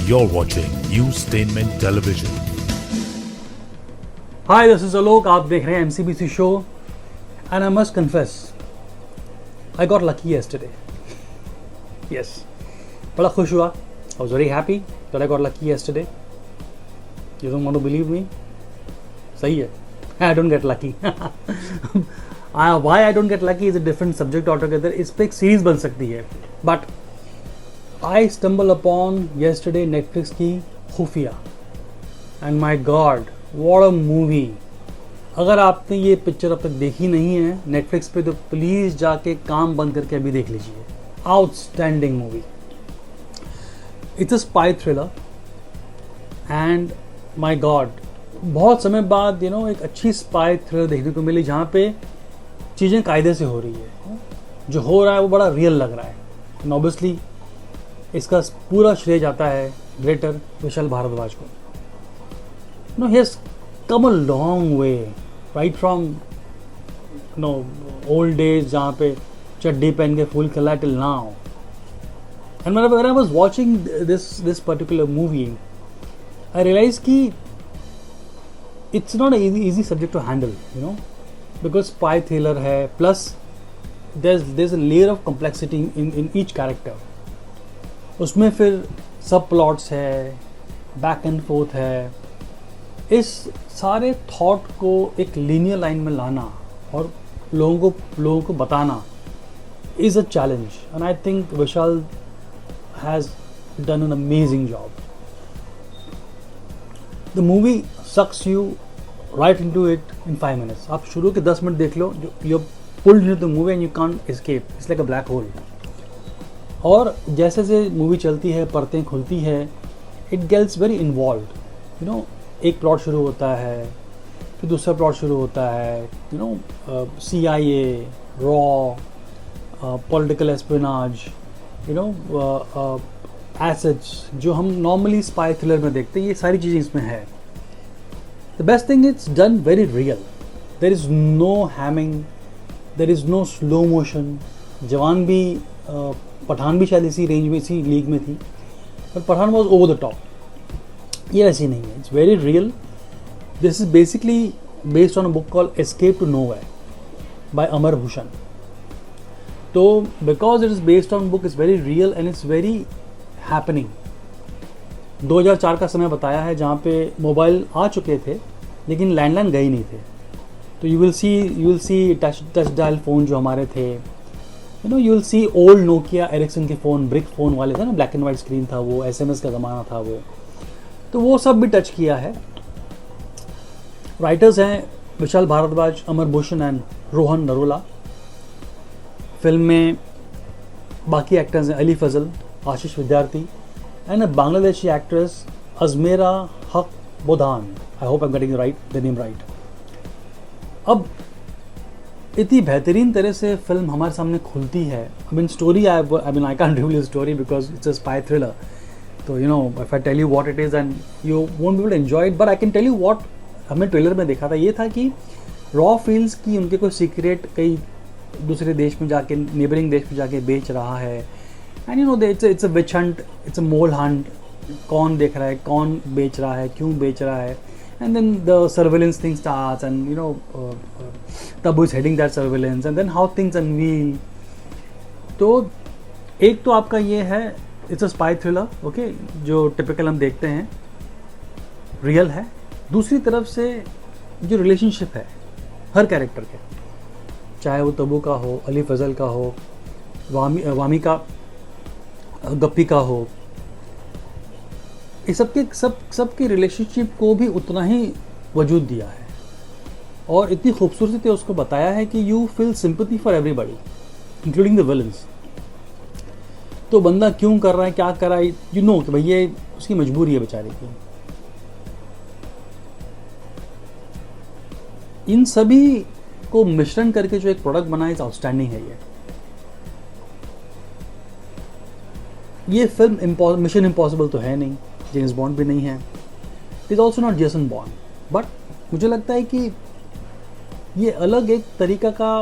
You're watching Newstainment Television. Hi, this is Alok. आप देख रहे हैं MCBC show, and I must confess, I got lucky yesterday. Yes, बड़ा खुश हुआ. I was very happy that I got lucky yesterday. You don't want to believe me? सही है. I don't get lucky. Why I don't get lucky is a different subject altogether. इस पे एक series बन सकती है. But I stumbled upon yesterday Netflix की खुफिया. And my God, what a movie. अगर आपने ये पिक्चर अब तक देखी नहीं है Netflix पे तो प्लीज़ जाके काम बंद करके अभी देख लीजिए. Outstanding movie. It's a spy thriller. And my God, बहुत समय बाद एक अच्छी स्पाई थ्रिलर देखने को मिली जहाँ पे चीज़ें कायदे से हो रही है. जो हो रहा है वो बड़ा रियल लग रहा है. एंड ऑब्वियसली इसका पूरा श्रेय जाता है ग्रेटर विशाल भारद्वाज को. he has come a long way right from old days जहाँ पे चड्डी पहन के फूल खिला till now. And when I was watching this particular movie, I realized कि it's not an easy subject to handle, because spy thriller है, plus there's a layer of complexity in each character. उसमें फिर सब plots है, back and fourth है. इस सारे thought को एक लीनियर लाइन में लाना और लोगों को बताना is a challenge, and I think Vishal has done an amazing job. The movie sucks you right into it in 5 minutes. आप शुरू के 10 मिनट देख लो, you're pulled into the movie and you can't escape. It's like a black hole. और जैसे जैसे movie चलती है, परतें खुलती है, it gets very involved. एक प्लॉट शुरू होता है, फिर दूसरा प्लॉट शुरू होता है, CIA, raw, political espionage, assets जो हम नॉर्मली स्पाई थ्रिलर में देखते हैं, ये सारी चीज़ें इसमें है. The best thing it's done very real. There is no hamming, there is no slow motion. Jawan भी पठान भी शायद इसी रेंज में, इसी लीग में थी, पर Pathaan was over the top. ये ऐसी नहीं है. It's very real. This is basically based on a book called escape to nowhere by Amar Bhushan. तो because it is based on book, is very real and it's very happening. 2004 का समय बताया है जहाँ पे मोबाइल आ चुके थे लेकिन लैंडलाइन गए नहीं थे. तो you will see touch dial phone जो हमारे थे, you will see old Nokia Ericsson के फ़ोन, ब्रिक फ़ोन वाले थे ना, ब्लैक एंड वाइट स्क्रीन था वो, SMS का ज़माना था वो. तो वो सब भी टच किया है. राइटर्स हैं विशाल भारद्वाज, अमर भूषण एंड रोहन नरोला. फिल्म में बाकी एक्टर्स हैं Ali Fazal, Ashish Vidyarthi and a Bangladeshi actress Ajmeri Haque Badhon. I hope I am getting the name right. अब इतनी बेहतरीन तरह से फिल्म हमारे सामने खुलती है. Story I can't reveal the story because it's a spy thriller. तो if I tell you what it is and you won't be able to enjoy it, but I can tell you what हमने trailer में देखा था. ये था कि raw fields की उनके कोई सीक्रेट कई दूसरे देश में जाके, नेबरिंग देश में जाके बेच रहा है. And it's a witch hunt, it's a mole Hunt. कौन देख रहा है, कौन बेच रहा है, क्यों बेच रहा है. And then the surveillance thing starts and तब is heading that surveillance and then how things unveil. तो एक तो आपका ये है, it's a spy thriller, okay, जो टिपिकल हम देखते हैं, रियल है. दूसरी तरफ से जो रिलेशनशिप है हर कैरेक्टर के, चाहे वो तबू का हो, अली फजल का हो, वामी का, गप्पी का हो, ये सबके रिलेशनशिप को भी उतना ही वजूद दिया है और इतनी खूबसूरती से उसको बताया है कि you feel sympathy for everybody including the villains. तो बंदा क्यों कर रहा है, क्या कर रहा है, कि भैया उसकी मजबूरी है बेचारे की. इन सभी को मिश्रण करके जो एक प्रोडक्ट बना इज आउटस्टैंडिंग है. ये फिल्म मिशन इम्पॉसिबल तो है नहीं, जेम्स बॉन्ड भी नहीं है, it is also not Jason bond, but मुझे लगता है कि ये अलग एक तरीका का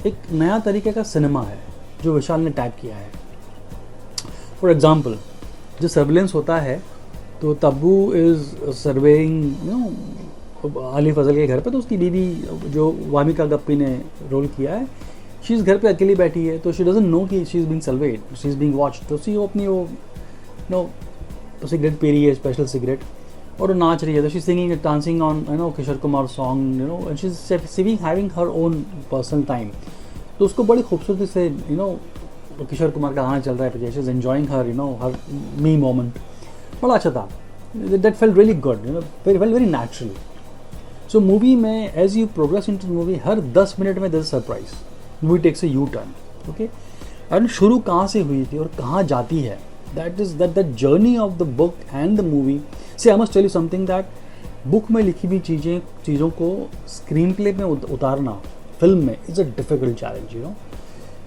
एक नया तरीके का सिनेमा है जो विशाल ने टाइप किया है. फॉर एग्जाम्पल जो सर्विलेंस होता है तो Tabu is surveying you know आली फजल के घर पे, तो उसकी बीवी जो वामिका गप्पी ने रोल किया है, शी इज़ घर पे अकेली बैठी है, तो शी डजंट नो कि she is being served, she is being watched. तो सी वो अपनी वो नो सिगरेट पी रही है, स्पेशल सिगरेट, और वो नाच रही है, तो she singing dancing on you know Kishore Kumar song, you know, and she is sieving having her own personal time. तो उसको बड़ी खूबसूरती से यू नो किशोर कुमार का गाना चल रहा है पीछे, she is enjoying her you know her me moment. बड़ा अच्छा था, that felt really good, you know, very natural. So movie में as you progress into movie, हर 10 मिनट में there is surprise, movie takes a U turn, okay. And शुरू कहाँ से हुई थी और कहाँ जाती है, that is that journey of the book and the movie. See, I must tell you something, that book में लिखी हुई चीज़ों को स्क्रीन प्ले में उतारना फिल्म में is a difficult challenge, you know.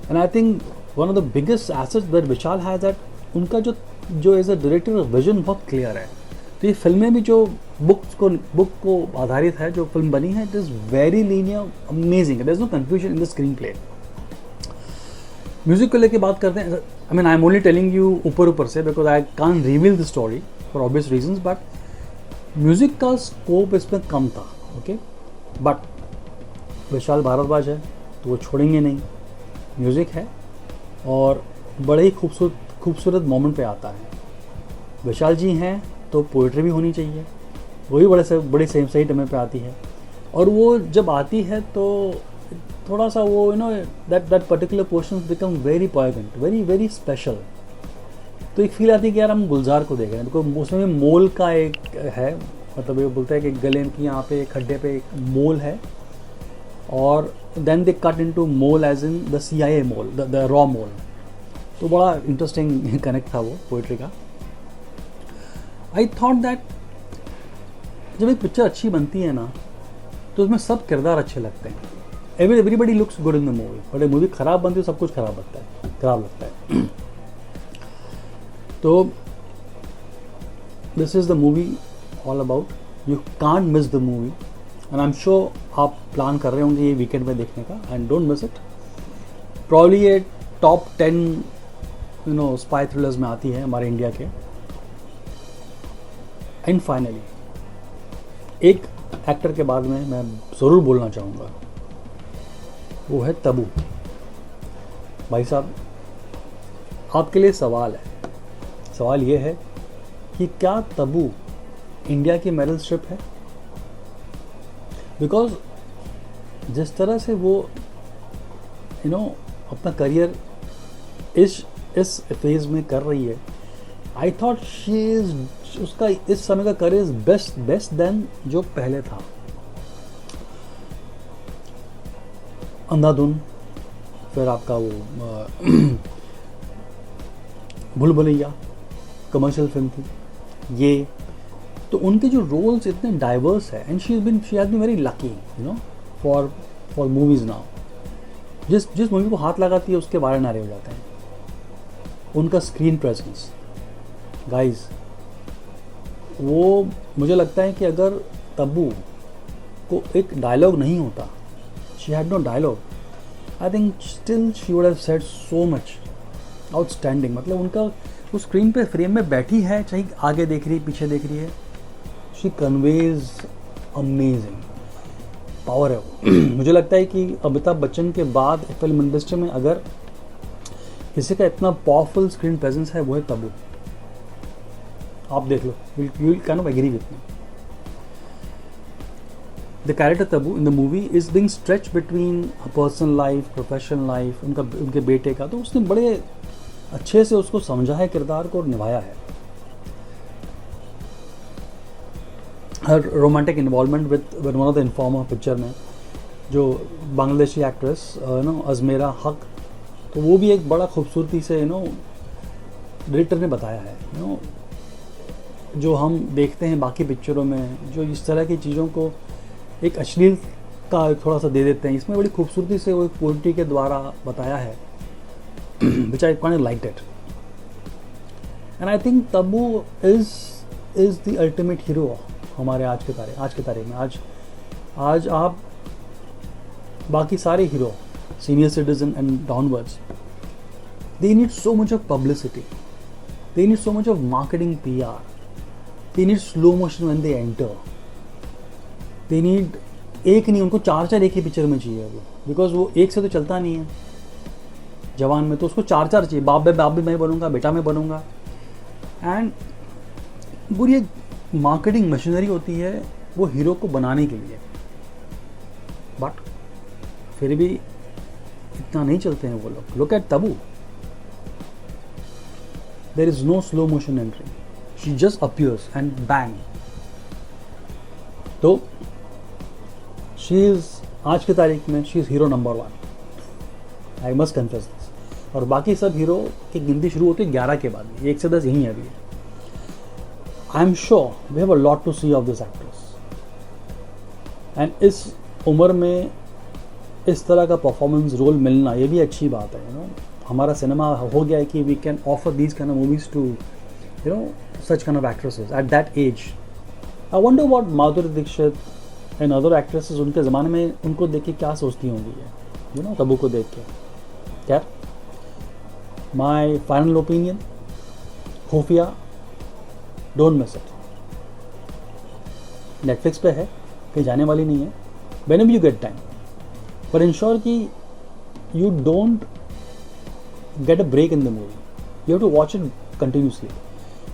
And I think one of the biggest assets that Vishal has, that उनका जो एज अ डायरेक्टर विजन बहुत क्लियर है। तो ये फिल्में भी जो बुक को आधारित है, जो फिल्म बनी है, it is very linear, amazing, there is no confusion in the screenplay. Music को लेके बात करते हैं, I mean I am only telling you ऊपर से, because I can't reveal the story for obvious reasons, but music का scope इसमें कम था, ओके। बट विशाल भारद्वाज है तो वो छोड़ेंगे नहीं, म्यूज़िक है और बड़े ही खूबसूरत मोमेंट पे आता है। विशाल जी हैं तो पोइट्री भी होनी चाहिए, वो भी बड़े सही टाइम पे आती है, और वो जब आती है तो थोड़ा सा वो you know that particular portion become very poignant, very special. तो एक फील आती है कि यार हम गुलजार को देख रहे हैं, बिकॉज उसमें मोल का एक है, मतलब ये बोलता है कि गले की यहाँ पे खड्डे पे एक मोल है, और then they cut into mole as in the CIA mole, the रॉ मोल। तो बड़ा इंटरेस्टिंग कनेक्ट था वो पोइट्री का। आई थॉट दैट जब एक पिक्चर अच्छी बनती है ना, तो उसमें सब किरदार अच्छे लगते हैं, everybody looks good in the movie, but ये मूवी खराब बनती है सब कुछ खराब लगता है। तो this is the movie all about, you can't miss the movie, and I am sure आप प्लान कर रहे होंगे ये वीकेंड में देखने का, and don't miss it. Probably ये top 10 you know spy thrillers में आती है हमारे इंडिया के। एंड फाइनली एक एक्टर के बाद में मैं ज़रूर बोलना चाहूँगा, वो है तब्बू। भाई साहब, आपके लिए सवाल ये है कि क्या तब्बू इंडिया की मेरिल स्ट्रिप है? बिकॉज जिस तरह से वो यू नो अपना करियर इस फेज में कर रही है, आई थॉट शी इज उसका इस समय का करियर बेस्ट देन जो पहले था। अंधाधुन, फिर आपका वो भूल भुलैया कमर्शियल फिल्म थी ये, तो उनके जो रोल्स इतने डाइवर्स है, and she has been very lucky you know for movies now. जिस मूवी को हाथ लगाती है उसके बारे नारे हो जाते हैं। उनका स्क्रीन प्रेजेंस गाइस, वो मुझे लगता है कि अगर तब्बू को एक डायलॉग नहीं होता, she had no dialogue, I think still she would have said so much outstanding. मतलब उनका वो स्क्रीन पे फ्रेम में बैठी है, चाहे आगे देख रही है पीछे देख रही है, शी कन्वेज अमेजिंग पावर है वो। मुझे लगता है कि अमिताभ बच्चन के बाद फिल्म इंडस्ट्री में अगर किसी का इतना पावरफुल स्क्रीन प्रेजेंस है वो है तब्बू। आप देख लो, you will kind of agree with me. The character Tabu in the movie is being stretched between a personal life, professional life, उनके बेटे का, तो उसने बड़े अच्छे से उसको समझा है किरदार को और निभाया है। हर romantic involvement with one of the informer picture में जो बांग्लादेशी एक्ट्रेस नो अजमेरा हक, तो वो भी एक बड़ा खूबसूरती से यू नो डायरेक्टर ने बताया है। यू नो जो हम देखते हैं बाकी पिक्चरों में, जो इस तरह की चीज़ों को एक अश्लील का थोड़ा सा दे देते हैं, इसमें बड़ी खूबसूरती से वो एक पोइट्री के द्वारा बताया है, which I kind of liked it. And I think Tabu is the ultimate hero हमारे आज के तारीख में। आज आप बाकी सारे hero, senior citizen and downwards, they need so much of publicity, they need so much of marketing PR, they need slow motion when they enter, they need एक नहीं उनको चार चार एक ही पिक्चर में चाहिए अभी, बिकॉज वो एक से तो चलता नहीं है जवान में, तो उसको चार चार चाहिए, बाप भी मैं बनूंगा, बेटा मैं बनूंगा। एंड पूरी एक मार्केटिंग मशीनरी होती है वो हीरो को बनाने के लिए, बट फिर भी इतना नहीं चलते हैं वो लोग। Look at Tabu, there is no slow motion entry, she just appears and bang. तो शी इज आज की तारीख में she is hero number 1, I must confess this. और बाकी सब हीरो की गिनती शुरू होती है 11 के बाद, 1 से 10 यहीं है अभी। I am sure we have a lot to see of this actress, and इस उम्र में इस तरह का परफॉर्मेंस रोल मिलना ये भी अच्छी बात है। यू नो हमारा सिनेमा हो गया है कि we can offer these kind of movies to you know such kind of actresses at that age. I wonder what Madhuri Dixit and other actresses उनके ज़माने में उनको देख के क्या सोचती होंगी, यू नो तब्बू को देख के। क्या my final opinion, Khufiya don't miss it, Netflix पे है, कहीं जाने वाली नहीं है, व्हेनेवर यू गेट टाइम, पर इंश्योर कि you don't get a break in the movie, you have to watch it continuously.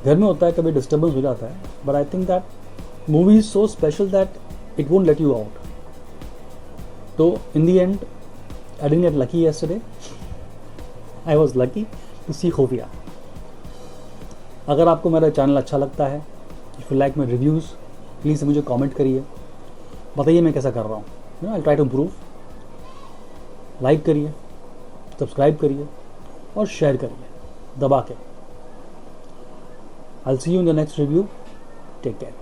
घर में होता है कभी डिस्टर्बेंस हो जाता है, but I think that movie is so special that it won't let you out. So in the end, I didn't get lucky yesterday. I was lucky to see Khofia. अगर आपको मेरा चैनल अच्छा लगता है, if you like my reviews, please मुझे comment करिए, बताइए मैं कैसा कर रहा हूँ। I'll try to improve. Like करिए, सब्सक्राइब करिए और शेयर करिए दबा के। I'll see you in the next review. Take care.